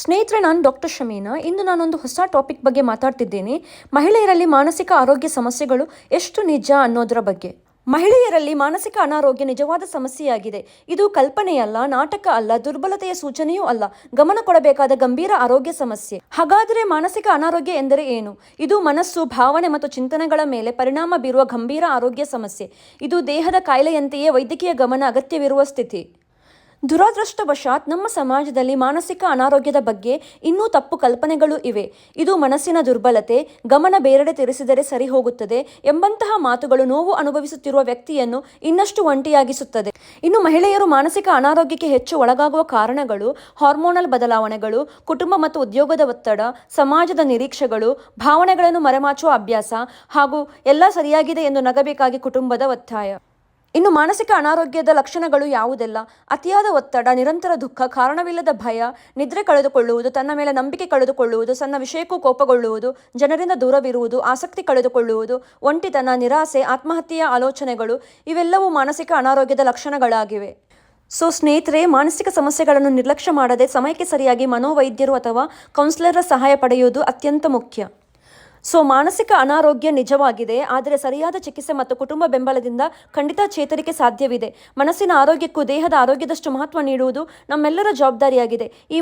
ಸ್ನೇಹಿತರೆ, ನಾನು ಡಾಕ್ಟರ್ ಶಮೀನಾ. ಇಂದು ನಾನೊಂದು ಹೊಸ ಟಾಪಿಕ್ ಬಗ್ಗೆ ಮಾತಾಡ್ತಿದ್ದೇನೆ. ಮಹಿಳೆಯರಲ್ಲಿ ಮಾನಸಿಕ ಆರೋಗ್ಯ ಸಮಸ್ಯೆಗಳು ಎಷ್ಟು ನಿಜ ಅನ್ನೋದರ ಬಗ್ಗೆ. ಮಹಿಳೆಯರಲ್ಲಿ ಮಾನಸಿಕ ಅನಾರೋಗ್ಯ ನಿಜವಾದ ಸಮಸ್ಯೆಯಾಗಿದೆ. ಇದು ಕಲ್ಪನೆಯಲ್ಲ, ನಾಟಕ ಅಲ್ಲ, ದುರ್ಬಲತೆಯ ಸೂಚನೆಯೂ ಅಲ್ಲ, ಗಮನ ಕೊಡಬೇಕಾದ ಗಂಭೀರ ಆರೋಗ್ಯ ಸಮಸ್ಯೆ. ಹಾಗಾದರೆ ಮಾನಸಿಕ ಅನಾರೋಗ್ಯ ಎಂದರೆ ಏನು? ಇದು ಮನಸ್ಸು, ಭಾವನೆ ಮತ್ತು ಚಿಂತನೆಗಳ ಮೇಲೆ ಪರಿಣಾಮ ಬೀರುವ ಗಂಭೀರ ಆರೋಗ್ಯ ಸಮಸ್ಯೆ. ಇದು ದೇಹದ ಕಾಯಿಲೆಯಂತೆಯೇ ವೈದ್ಯಕೀಯ ಗಮನ ಅಗತ್ಯವಿರುವ ಸ್ಥಿತಿ. ದುರದೃಷ್ಟವಶಾತ್ ನಮ್ಮ ಸಮಾಜದಲ್ಲಿ ಮಾನಸಿಕ ಅನಾರೋಗ್ಯದ ಬಗ್ಗೆ ಇನ್ನೂ ತಪ್ಪು ಕಲ್ಪನೆಗಳು ಇವೆ. ಇದು ಮನಸ್ಸಿನ ದುರ್ಬಲತೆ, ಗಮನ ಬೇರೆಡೆ ತಿರುಗಿಸಿದರೆ ಸರಿ ಹೋಗುತ್ತದೆ ಎಂಬಂತಹ ಮಾತುಗಳು ನೋವು ಅನುಭವಿಸುತ್ತಿರುವ ವ್ಯಕ್ತಿಯನ್ನು ಇನ್ನಷ್ಟು ಒಂಟಿಯಾಗಿಸುತ್ತದೆ. ಇನ್ನು ಮಹಿಳೆಯರು ಮಾನಸಿಕ ಅನಾರೋಗ್ಯಕ್ಕೆ ಹೆಚ್ಚು ಒಳಗಾಗುವ ಕಾರಣಗಳು ಹಾರ್ಮೋನಲ್ ಬದಲಾವಣೆಗಳು, ಕುಟುಂಬ ಮತ್ತು ಉದ್ಯೋಗದ ಒತ್ತಡ, ಸಮಾಜದ ನಿರೀಕ್ಷೆಗಳು, ಭಾವನೆಗಳನ್ನು ಮರೆಮಾಚುವ ಅಭ್ಯಾಸ, ಹಾಗೂ ಎಲ್ಲ ಸರಿಯಾಗಿದೆ ಎಂದು ನಗಬೇಕಾಗಿ ಕುಟುಂಬದ ಒತ್ತಾಯ. ಇನ್ನು ಮಾನಸಿಕ ಅನಾರೋಗ್ಯದ ಲಕ್ಷಣಗಳು ಯಾವುದೆಲ್ಲ? ಅತಿಯಾದ ಒತ್ತಡ, ನಿರಂತರ ದುಃಖ, ಕಾರಣವಿಲ್ಲದ ಭಯ, ನಿದ್ರೆ ಕಳೆದುಕೊಳ್ಳುವುದು, ತನ್ನ ಮೇಲೆ ನಂಬಿಕೆ ಕಳೆದುಕೊಳ್ಳುವುದು, ಸಣ್ಣ ವಿಷಯಕ್ಕೂ ಕೋಪಗೊಳ್ಳುವುದು, ಜನರಿಂದ ದೂರವಿರುವುದು, ಆಸಕ್ತಿ ಕಳೆದುಕೊಳ್ಳುವುದು, ಒಂಟಿತನ, ನಿರಾಸೆ, ಆತ್ಮಹತ್ಯೆಯ ಆಲೋಚನೆಗಳು ಇವೆಲ್ಲವೂ ಮಾನಸಿಕ ಅನಾರೋಗ್ಯದ ಲಕ್ಷಣಗಳಾಗಿವೆ. ಸ್ನೇಹಿತರೆ, ಮಾನಸಿಕ ಸಮಸ್ಯೆಗಳನ್ನು ನಿರ್ಲಕ್ಷ್ಯ ಮಾಡದೆ ಸಮಯಕ್ಕೆ ಸರಿಯಾಗಿ ಮನೋವೈದ್ಯರು ಅಥವಾ ಕೌನ್ಸಿಲರ್ರ ಸಹಾಯ ಪಡೆಯುವುದು ಅತ್ಯಂತ ಮುಖ್ಯ. ಮಾನಸಿಕ ಅನಾರೋಗ್ಯ ನಿಜವಾಗಿದೆ, ಆದರೆ ಸರಿಯಾದ ಚಿಕಿತ್ಸೆ ಮತ್ತು ಕುಟುಂಬ ಬೆಂಬಲದಿಂದ ಖಂಡಿತ ಚೇತರಿಕೆ ಸಾಧ್ಯವಿದೆ. ಮನಸ್ಸಿನ ಆರೋಗ್ಯಕ್ಕೂ ದೇಹದ ಆರೋಗ್ಯದಷ್ಟು ಮಹತ್ವ ನೀಡುವುದು ನಮ್ಮೆಲ್ಲರ ಜವಾಬ್ದಾರಿಯಾಗಿದೆ. ಈ